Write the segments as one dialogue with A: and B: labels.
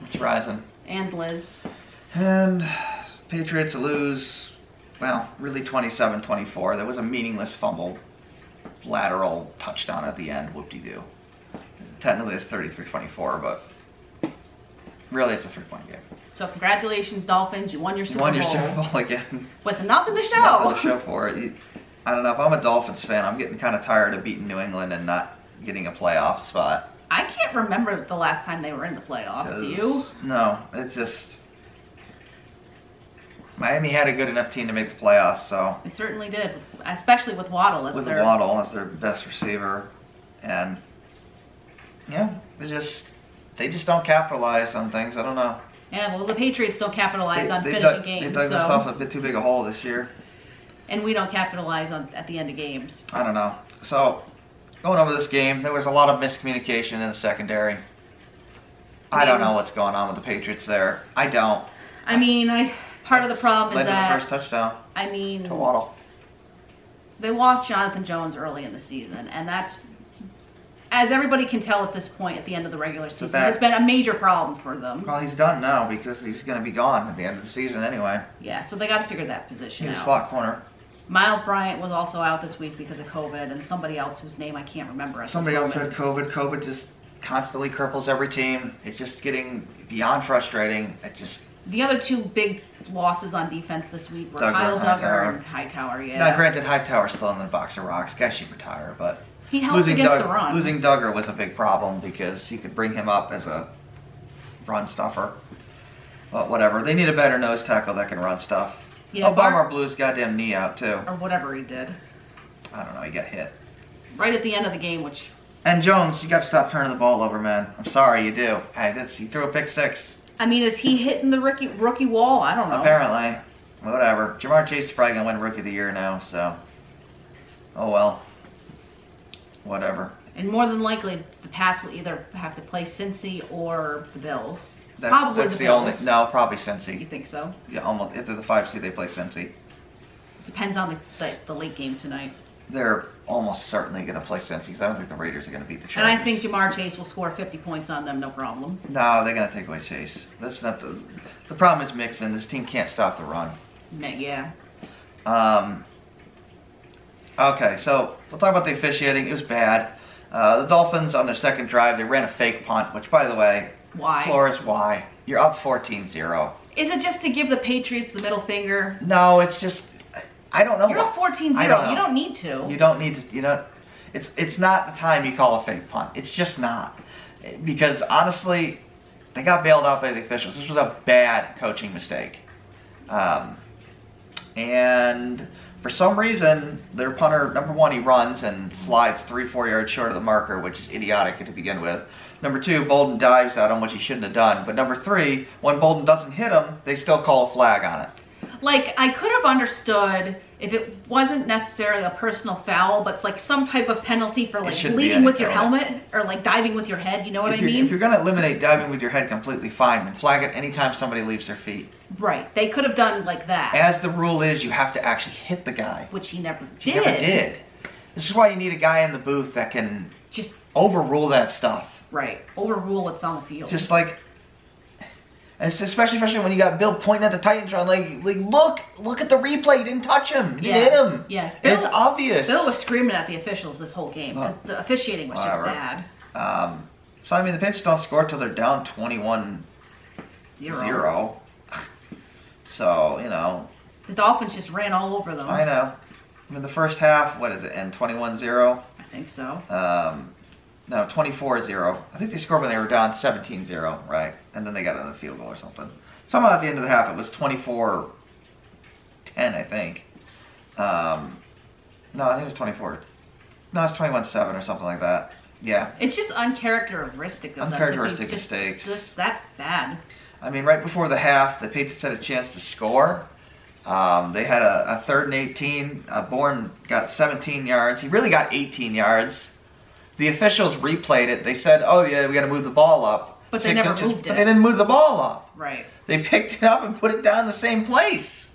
A: It's rising.
B: And Liz.
A: And Patriots lose, well, really 27-24. There was a meaningless fumble, lateral touchdown at the end, whoop-de-doo. Technically it's 33-24, but really it's a 3-point game.
B: So congratulations, Dolphins. You won your Super Bowl.
A: You won your Super Bowl again.
B: With nothing to show.
A: Nothing to show for it. I don't know, if I'm a Dolphins fan, I'm getting kind of tired of beating New England and not getting a playoff spot.
B: I can't remember the last time they were in the playoffs, do you?
A: No, it's just... Miami had a good enough team to make the playoffs, so...
B: They certainly did, especially with Waddle as
A: Waddle as their best receiver. And, yeah, they just don't capitalize on things. I don't know.
B: Yeah, well, the Patriots don't capitalize on finishing games.
A: They dug themselves a bit too big a hole this year.
B: And we don't capitalize at the end of games.
A: I don't know. So, going over this game, there was a lot of miscommunication in the secondary. I don't know what's going on with the Patriots there. I don't.
B: I mean, part of the problem is that...
A: led to the first touchdown.
B: I mean...
A: To Waddle.
B: They lost Jonathan Jones early in the season, and that's... As everybody can tell at this point, at the end of the regular season, it's been a major problem for them.
A: Well, he's done now because he's going to be gone at the end of the season anyway.
B: Yeah, so they got to figure that position out.
A: He's a slot corner.
B: Miles Bryant was also out this week because of COVID, and somebody else whose name I can't remember.
A: Somebody else had COVID. COVID just constantly cripples every team. It's just getting beyond frustrating.
B: The other two big losses on defense this week were Kyle Duggar and Hightower. Yeah.
A: Now, granted, Hightower's still in the box of rocks. Guy should retire, but
B: he helps against the run.
A: Losing Duggar was a big problem because he could bring him up as a run stuffer. But whatever. They need a better nose tackle that can run stuff. Yeah, Bummer blew his goddamn knee out, too.
B: Or whatever he did.
A: I don't know. He got hit.
B: Right at the end of the game, which...
A: And Jones, you got to stop turning the ball over, man. I'm sorry, you do. He threw a pick six.
B: I mean, is he hitting the rookie wall? I don't know.
A: Apparently. Whatever. Jamar Chase is probably going to win Rookie of the Year now, so... Oh, well. Whatever.
B: And more than likely, the Pats will either have to play Cincy or the Bills.
A: That's the only... No, probably Cincy.
B: You think so?
A: Yeah, almost. If they're the 5 seed, they play Cincy.
B: Depends on the late game tonight.
A: They're almost certainly going to play Cincy because I don't think the Raiders are going to beat the Chargers.
B: And I think Jamar Chase will score 50 points on them, no problem.
A: No, they're going to take away Chase. That's not the... The problem is Mixon. This team can't stop the run.
B: Yeah.
A: Okay, so we'll talk about the officiating. It was bad. The Dolphins, on their second drive, they ran a fake punt, which, by the way...
B: Why?
A: Flores, why? You're up 14-0.
B: Is it just to give the Patriots the middle finger?
A: No, it's just... I don't know.
B: You're up 14-0. You don't need to.
A: You don't need to... It's not the time you call a fake punt. It's just not. Because, honestly, they got bailed out by the officials. This was a bad coaching mistake. And... For some reason, their punter, number one, he runs and slides 3-4 yards short of the marker, which is idiotic to begin with. Number two, Bolden dives at him, which he shouldn't have done. But number three, when Bolden doesn't hit him, they still call a flag on it.
B: Like, I could have understood if it wasn't necessarily a personal foul, but it's like some type of penalty for like leading with your helmet or like diving with your head. You know what I mean?
A: If you're going to eliminate diving with your head completely, fine. Then flag it anytime somebody leaves their feet.
B: Right. They could have done like that.
A: As the rule is, you have to actually hit the guy.
B: Which he never did.
A: He never did. This is why you need a guy in the booth that can just overrule that stuff.
B: Right. Overrule what's on the field.
A: Just like... And it's especially when you got Bill pointing at the Titans, like look at the replay. You didn't touch him. You hit him.
B: Yeah,
A: it's obvious.
B: Bill was screaming at the officials this whole game because the officiating was just bad.
A: So I mean, the Patriots don't score till they're down 21-0. So
B: the Dolphins just ran all over them.
A: I know. I mean, the first half, what is it? And 21-0.
B: I think so.
A: No, 24-0. I think they scored when they were down 17-0, right? And then they got another field goal or something. Somehow at the end of the half, it was 24-10, I think. No, I think it was 24. No, it's 21-7 or something like that. Yeah.
B: It's just uncharacteristic of them to be
A: mistakes.
B: Just that bad.
A: I mean, right before the half, the Patriots had a chance to score. They had a 3rd and 18. Bourne got 17 yards. He really got 18 yards. The officials replayed it. They said, oh, yeah, we got to move the ball up.
B: But they never moved it.
A: But they didn't move the ball up.
B: Right.
A: They picked it up and put it down in the same place.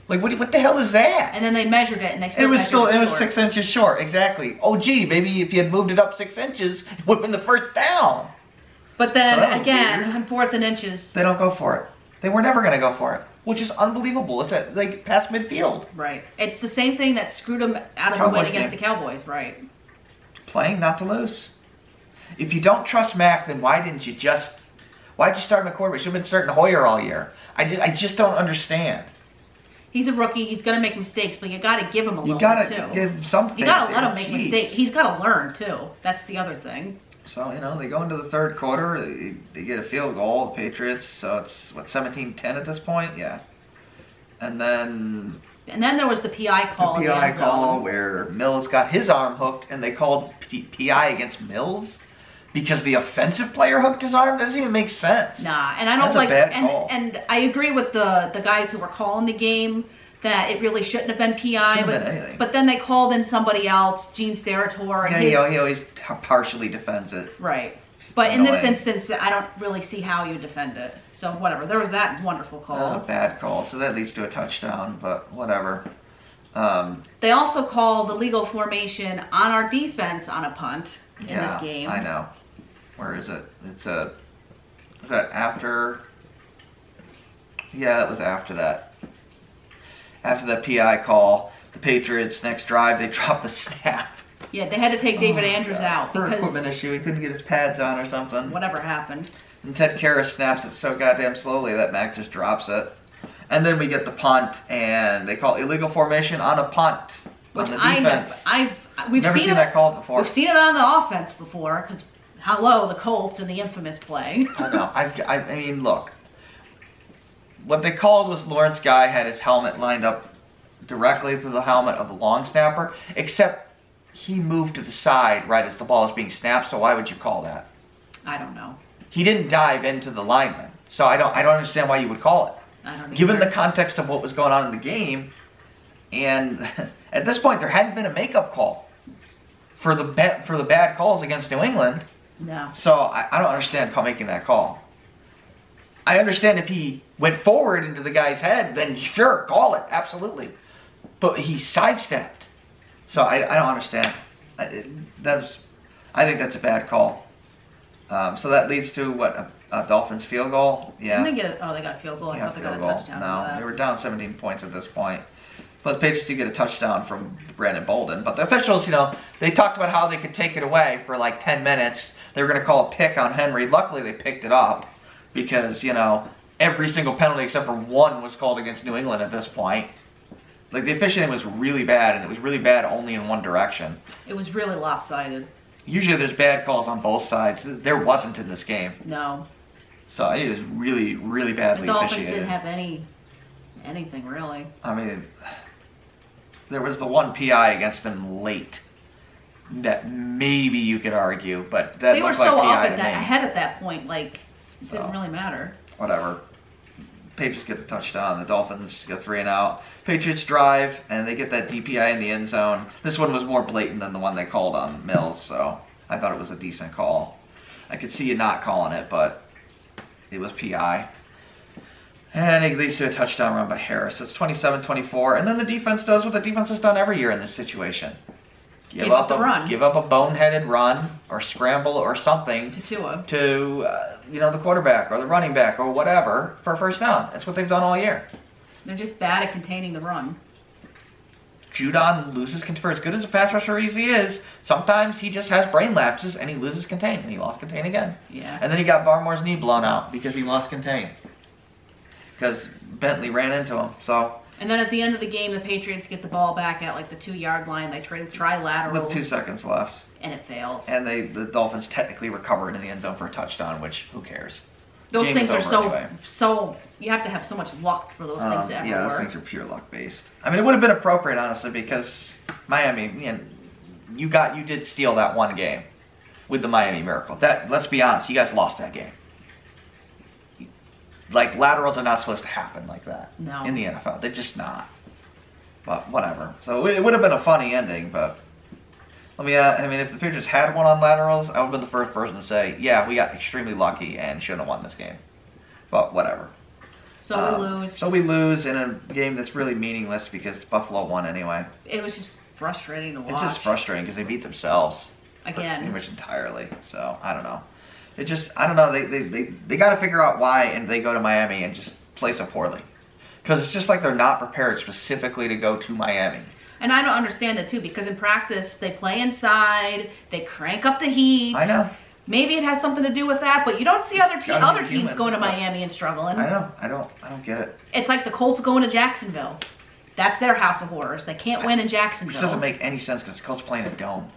A: Like, what the hell is that?
B: And then they measured it, and they still
A: it was 6 inches short, exactly. Oh, gee, maybe if you had moved it up 6 inches, it would have been the first down.
B: But then again, on 4th and inches,
A: they don't go for it. They were never going to go for it, which is unbelievable. It's like past midfield.
B: Right. It's the same thing that screwed them out of the win against the Cowboys, right?
A: Playing not to lose. If you don't trust Mac, then why'd you start him at quarterback? You should have been starting Hoyer all year. I just don't understand.
B: He's a rookie. He's going to make mistakes, but you got to give him a little bit, too.
A: You got to give him something.
B: You got to let him make mistakes. He's got to learn, too. That's the other thing.
A: So, they go into the third quarter. They get a field goal, the Patriots. So it's, 17-10 at this point? Yeah. And then
B: there was the PI call.
A: The PI call where Mills got his arm hooked, and they called PI against Mills because the offensive player hooked his arm. That doesn't even make sense.
B: Nah, and I don't
A: That's a bad call.
B: And I agree with the guys who were calling the game that it really shouldn't have been PI. But then they called in somebody else, Gene Steratore.
A: Yeah, he always partially defends it.
B: Right. But in this instance, I don't really see how you defend it. So whatever. There was that wonderful call.
A: A bad call. So that leads to a touchdown, but whatever.
B: They also called the legal formation on our defense on a punt in this game.
A: I know. Where is it? Is that after? Yeah, it was after that. After the PI call, the Patriots next drive, they dropped the snap.
B: Yeah, they had to take David Andrews out
A: for
B: because
A: equipment issue. He couldn't get his pads on or something.
B: Whatever happened.
A: And Ted Karras snaps it so goddamn slowly that Mac just drops it. And then we get the punt, and they call illegal formation on a punt.
B: Which
A: on the defense.
B: We've
A: never seen that called before.
B: We've seen it on the offense before, because hello, the Colts and the infamous play.
A: I know. I mean, look. What they called was Lawrence Guy had his helmet lined up directly to the helmet of the long snapper, except he moved to the side right as the ball is being snapped, so why would you call that?
B: I don't know.
A: He didn't dive into the lineman, so I don't understand why you would call it.
B: I don't
A: Given the context of what was going on in the game, and at this point there hadn't been a makeup call for the bad calls against New England.
B: No.
A: So I don't understand making that call. I understand if he went forward into the guy's head, then sure, call it, absolutely. But he sidestepped. So I don't understand. I think that's a bad call. So that leads to what, a Dolphins field goal? Yeah.
B: They got a field goal. I thought they got a touchdown.
A: No, they were down 17 points at this point. But the Patriots do get a touchdown from Brandon Bolden. But the officials, they talked about how they could take it away for like 10 minutes. They were going to call a pick on Henry. Luckily, they picked it up because, every single penalty except for one was called against New England at this point. Like, the officiating was really bad, and it was really bad only in one direction.
B: It was really lopsided.
A: Usually there's bad calls on both sides. There wasn't in this game.
B: No.
A: So it was really, really badly officiated.
B: The Dolphins didn't have anything, really.
A: I mean, there was the one PI against them late that maybe you could argue, but that
B: they were
A: looked
B: so
A: like
B: up
A: PI
B: at
A: to
B: that
A: me.
B: ahead at that point, like it didn't really matter.
A: Whatever. Patriots get the touchdown. The Dolphins get 3 and out. Patriots drive, and they get that DPI in the end zone. This one was more blatant than the one they called on Mills, so I thought it was a decent call. I could see you not calling it, but it was PI. And it leads to a touchdown run by Harris. It's 27-24, and then the defense does what the defense has done every year in this situation. Give up a boneheaded run or scramble or something
B: to Tua.
A: To the quarterback or the running back or whatever for a first down. That's what they've done all year.
B: They're just bad at containing the run.
A: Judon loses for as good as a pass rusher as he is. Sometimes he just has brain lapses and he loses contain, and he lost contain again.
B: Yeah.
A: And then he got Barmore's knee blown out because he lost contain because Bentley ran into him. So.
B: And then at the end of the game, the Patriots get the ball back at like the 2-yard line. They try laterals.
A: With 2 seconds left.
B: And it fails.
A: And the Dolphins technically recover it in the end zone for a touchdown, which, who cares?
B: Those things are so, you have to have so much luck for those things to ever
A: yeah,
B: work.
A: those things are pure luck based. I mean, it would have been appropriate, honestly, because Miami, you did steal that one game with the Miami Miracle. Let's be honest, you guys lost that game. Like, laterals are not supposed to happen like that in the NFL. They're just not. But whatever. So it would have been a funny ending, but if the Patriots had one on laterals, I would have been the first person to say, yeah, we got extremely lucky and shouldn't have won this game. But whatever.
B: So we lose.
A: So we lose in a game that's really meaningless because Buffalo won anyway.
B: It was just frustrating to watch.
A: It's just frustrating because they beat themselves.
B: Again.
A: Pretty much entirely. So, I don't know. It just, I don't know. They got to figure out why, and they go to Miami and just play so poorly. Because it's just like they're not prepared specifically to go to Miami.
B: And I don't understand it, too, because in practice, they play inside, they crank up the heat.
A: I know.
B: Maybe it has something to do with that, but you don't see other teams going to Miami and struggling.
A: I know. I don't get it.
B: It's like the Colts going to Jacksonville. That's their house of horrors. They can't win in Jacksonville.
A: It doesn't make any sense because the Colts playing a dome.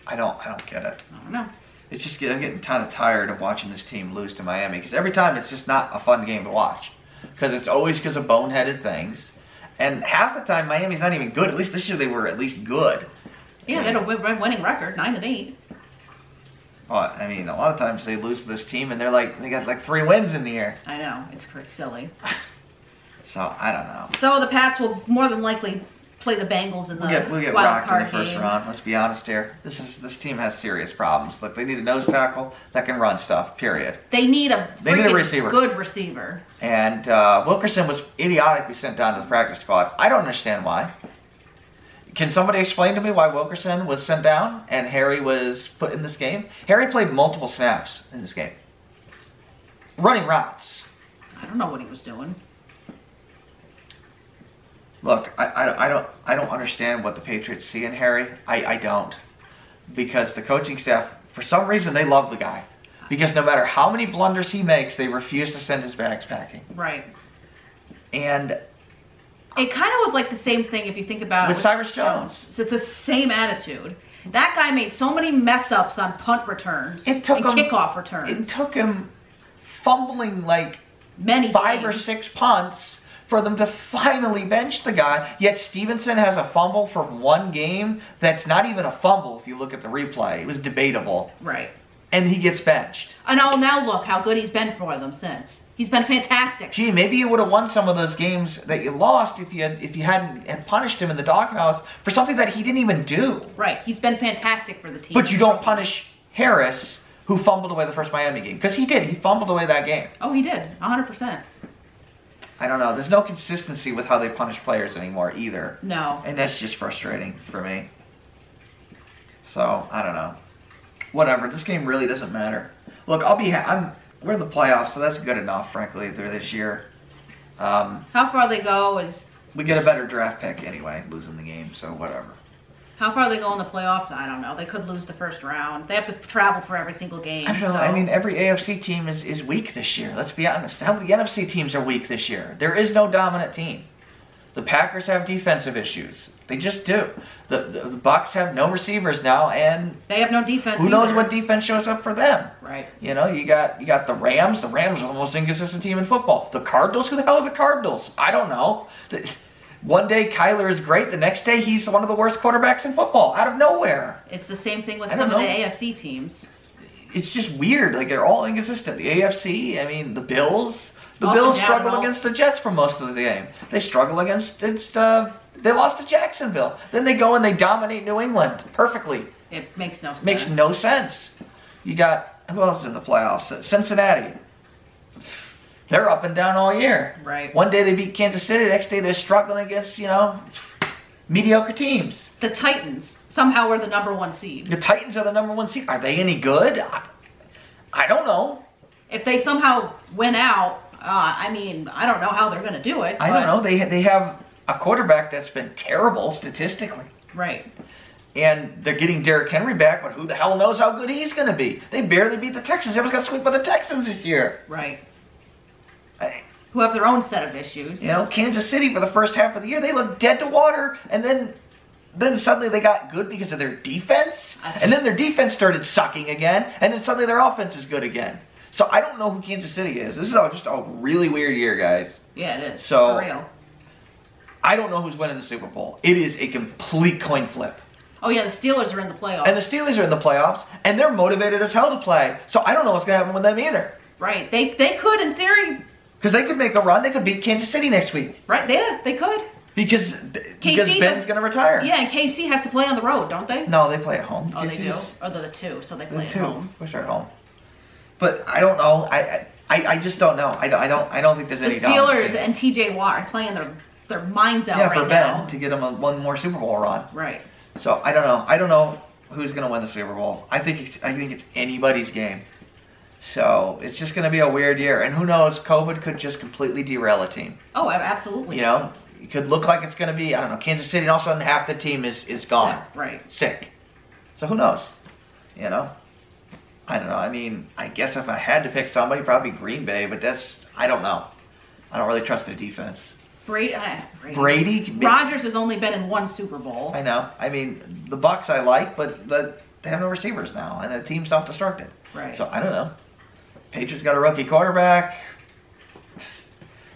A: I don't get it.
B: I don't know.
A: It's just, I'm getting kind of tired of watching this team lose to Miami because every time it's just not a fun game to watch. Because it's always because of boneheaded things. And half the time, Miami's not even good. At least this year they were at least good.
B: Yeah, they had a winning record, 9-8.
A: But, I mean, a lot of times they lose to this team and they got like 3 wins in the air.
B: I know. It's silly.
A: So, I don't know.
B: So, the Pats will more than likely play the Bengals in the
A: we'll get
B: wild
A: rocked
B: card
A: in the first
B: game.
A: round. Let's be honest here. This team has serious problems. Look, they need a nose tackle that can run stuff, period.
B: They need a
A: receiver.
B: Good receiver.
A: And Wilkerson was idiotically sent down to the practice squad. I don't understand why. Can somebody explain to me why Wilkerson was sent down and Harry was put in this game? Harry played multiple snaps in this game. Running routes.
B: I don't know what he was doing.
A: Look, I don't understand what the Patriots see in Harry. I don't. Because the coaching staff, for some reason, they love the guy. Because no matter how many blunders he makes, they refuse to send his bags packing.
B: Right.
A: And
B: it kind of was like the same thing if you think about
A: with Cyrus Jones.
B: It's the same attitude. That guy made so many mess ups on punt returns and kickoff returns.
A: It took him fumbling like
B: many
A: 5 or 6 punts for them to finally bench the guy. Yet Stevenson has a fumble for one game that's not even a fumble if you look at the replay. It was debatable.
B: Right.
A: And he gets benched.
B: And now look how good he's been for them since. He's been fantastic.
A: Gee, maybe you would have won some of those games that you lost if you hadn't punished him in the doghouse for something that he didn't even do.
B: Right. He's been fantastic for the team.
A: But you don't punish Harris, who fumbled away the first Miami game. Because he did. He fumbled away that game.
B: Oh, he did. 100%.
A: I don't know. There's no consistency with how they punish players anymore either.
B: No.
A: And that's just frustrating for me. So, I don't know. Whatever. This game really doesn't matter. Look, we're in the playoffs, so that's good enough, frankly, through this year.
B: How far they go is...
A: We get a better draft pick anyway, losing the game, so whatever.
B: How far they go in the playoffs, I don't know. They could lose the first round. They have to travel for every single game.
A: I don't know.
B: So.
A: I mean, every AFC team is weak this year. Let's be honest. How the NFC teams are weak this year. There is no dominant team. The Packers have defensive issues. They just do. The Bucks have no receivers now, and
B: they have no defense.
A: Who knows what defense shows up for them?
B: Right.
A: You know, you got the Rams. The Rams are the most inconsistent team in football. The Cardinals. Who the hell are the Cardinals? I don't know. One day Kyler is great. The next day he's one of the worst quarterbacks in football out of nowhere.
B: It's the same thing with some of the AFC teams.
A: It's just weird. Like, they're all inconsistent. The AFC, I mean, the Bills. The Bills struggle against the Jets for most of the game. They struggle against they lost to Jacksonville. Then they go and they dominate New England perfectly.
B: It makes no sense.
A: Makes no sense. You got, who else is in the playoffs? Cincinnati. They're up and down all year.
B: Right.
A: One day they beat Kansas City. The next day they're struggling against, mediocre teams.
B: The Titans somehow are the #1 seed.
A: The Titans are the #1 seed. Are they any good? I don't know.
B: If they somehow win out, I don't know how they're going to do it.
A: I don't know. They have a quarterback that's been terrible statistically.
B: Right.
A: And they're getting Derrick Henry back, but who the hell knows how good he's going to be? They barely beat the Texans. Everyone's got swept by the Texans this year.
B: Right. Who have their own set of issues.
A: Kansas City for the first half of the year, they looked dead to water, and then suddenly they got good because of their defense, and then their defense started sucking again, and then suddenly their offense is good again. So I don't know who Kansas City is. This is just a really weird year, guys.
B: Yeah, it is.
A: So,
B: for real.
A: I don't know who's winning the Super Bowl. It is a complete coin flip.
B: Oh yeah, the Steelers are in the playoffs.
A: And the Steelers are in the playoffs, and they're motivated as hell to play. So I don't know what's going to happen with them either.
B: Right. They could, in theory.
A: Because they could make a run. They could beat Kansas City next week.
B: Right. Yeah, they could.
A: Because Ben's going to retire.
B: Yeah, and KC has to play on the road, don't they?
A: No, they play at home.
B: Oh, they do? Or they're the 2, so they play at home.
A: Which are at home. But I don't know. I just don't know. I don't think there's any
B: The Steelers and TJ Watt are playing their minds out right now.
A: Yeah, for Ben, to get them one more Super Bowl run.
B: Right.
A: So I don't know. I don't know who's going to win the Super Bowl. I think it's anybody's game. So it's just going to be a weird year. And who knows, COVID could just completely derail a team.
B: Oh, absolutely.
A: You know, it could look like it's going to be, I don't know, Kansas City, and all of a sudden half the team is gone.
B: Sick, right.
A: Sick. So who knows? You know? I don't know. I mean, I guess if I had to pick somebody, probably Green Bay, but I don't know. I don't really trust their defense.
B: Brady? Rodgers has only been in 1 Super Bowl.
A: I know. I mean, the Bucs I like, but they have no receivers now, and the team's self-destructed.
B: Right.
A: So I don't know. Patriots got a rookie quarterback.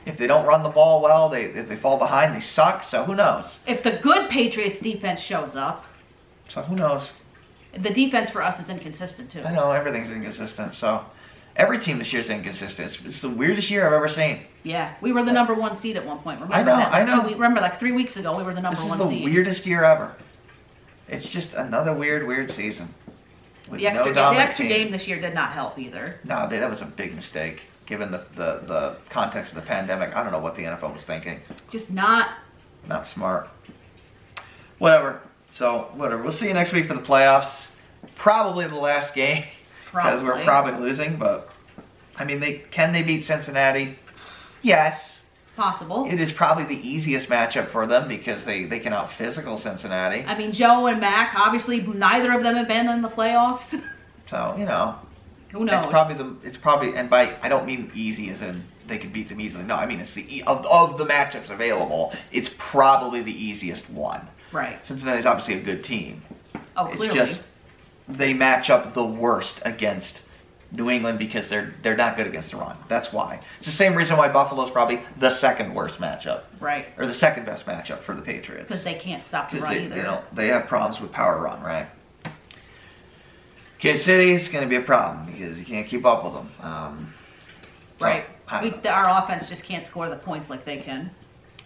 A: If they don't run the ball well, if they fall behind, they suck. So who knows?
B: If the good Patriots defense shows up.
A: So who knows?
B: The defense for us is inconsistent too.
A: I know, everything's inconsistent. So every team this year is inconsistent. It's the weirdest year I've ever seen.
B: Yeah, we were the number 1 seed at one point. Remember
A: I know,
B: that?
A: I know.
B: Remember, like 3 weeks ago, we were the number 1 seed.
A: This is the weirdest year ever. It's just another weird season.
B: The extra game this year did not help either.
A: No, that was a big mistake, given the context of the pandemic. I don't know what the NFL was thinking.
B: Just not
A: smart. Whatever. So, whatever. We'll see you next week for the playoffs. Probably the last game, because we're probably losing. But, I mean, can they beat Cincinnati? Yes.
B: It's possible.
A: It is probably the easiest matchup for them because they can out-physical Cincinnati.
B: I mean, Joe and Mac, obviously, neither of them have been in the playoffs.
A: So, you know.
B: Who knows?
A: It's probably, and by, I don't mean easy as in they could beat them easily. No, I mean it's of the matchups available, it's probably the easiest one.
B: Right.
A: Cincinnati's obviously a good team.
B: Oh, clearly.
A: It's just they match up the worst against New England because they're not good against the run. That's why. It's the same reason why Buffalo's probably the second worst matchup.
B: Right.
A: Or the second best matchup for the Patriots.
B: Because they can't stop the run either.
A: You know, they have problems with power run, right? Kansas City is going to be a problem because you can't keep up with them.
B: Right. Our offense just can't score the points like they can.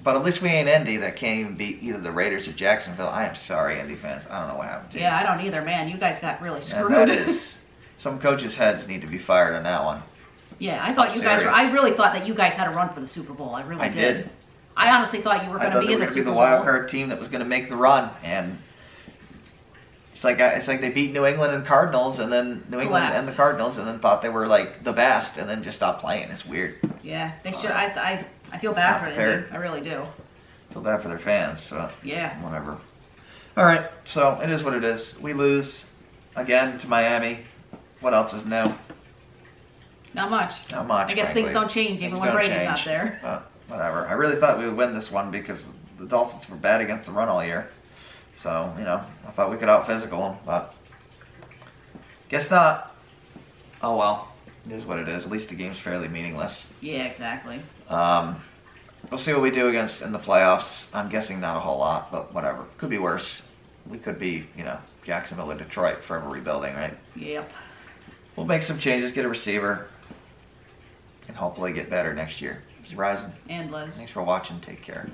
A: But at least we ain't Indy that can't even beat either the Raiders or Jacksonville. I am sorry, Indy fans. I don't know what happened to you.
B: Yeah, I don't either, man. You guys got really screwed.
A: And that is, some coaches' heads need to be fired on that one.
B: Yeah, I thought you guys were. I really thought that you guys had a run for the Super Bowl. I really did. I honestly thought you were going to be in the Super Bowl.
A: The wild card team that was going to make the run, and it's like they beat New England and Cardinals, and then New England and the Cardinals, and then thought they were like the best, and then just stopped playing. It's weird.
B: Yeah, they should. I feel bad for them. I really do.
A: Feel bad for their fans. So
B: yeah,
A: whatever. All right, so it is what it is. We lose again to Miami. What else is new?
B: Not much.
A: Not much.
B: I guess
A: frankly.
B: things don't change even when Brady's not there.
A: But whatever. I really thought we would win this one because the Dolphins were bad against the run all year. So, you know, I thought we could out-physical them, but guess not. Oh well, it is what it is. At least the game's fairly meaningless.
B: Yeah, exactly.
A: We'll see what we do in the playoffs. I'm guessing not a whole lot, but whatever. Could be worse. We could be, you know, Jacksonville or Detroit, forever rebuilding, right?
B: Yep.
A: We'll make some changes, get a receiver, and hopefully get better next year. Horizon.
B: And Liz.
A: Thanks for watching. Take care.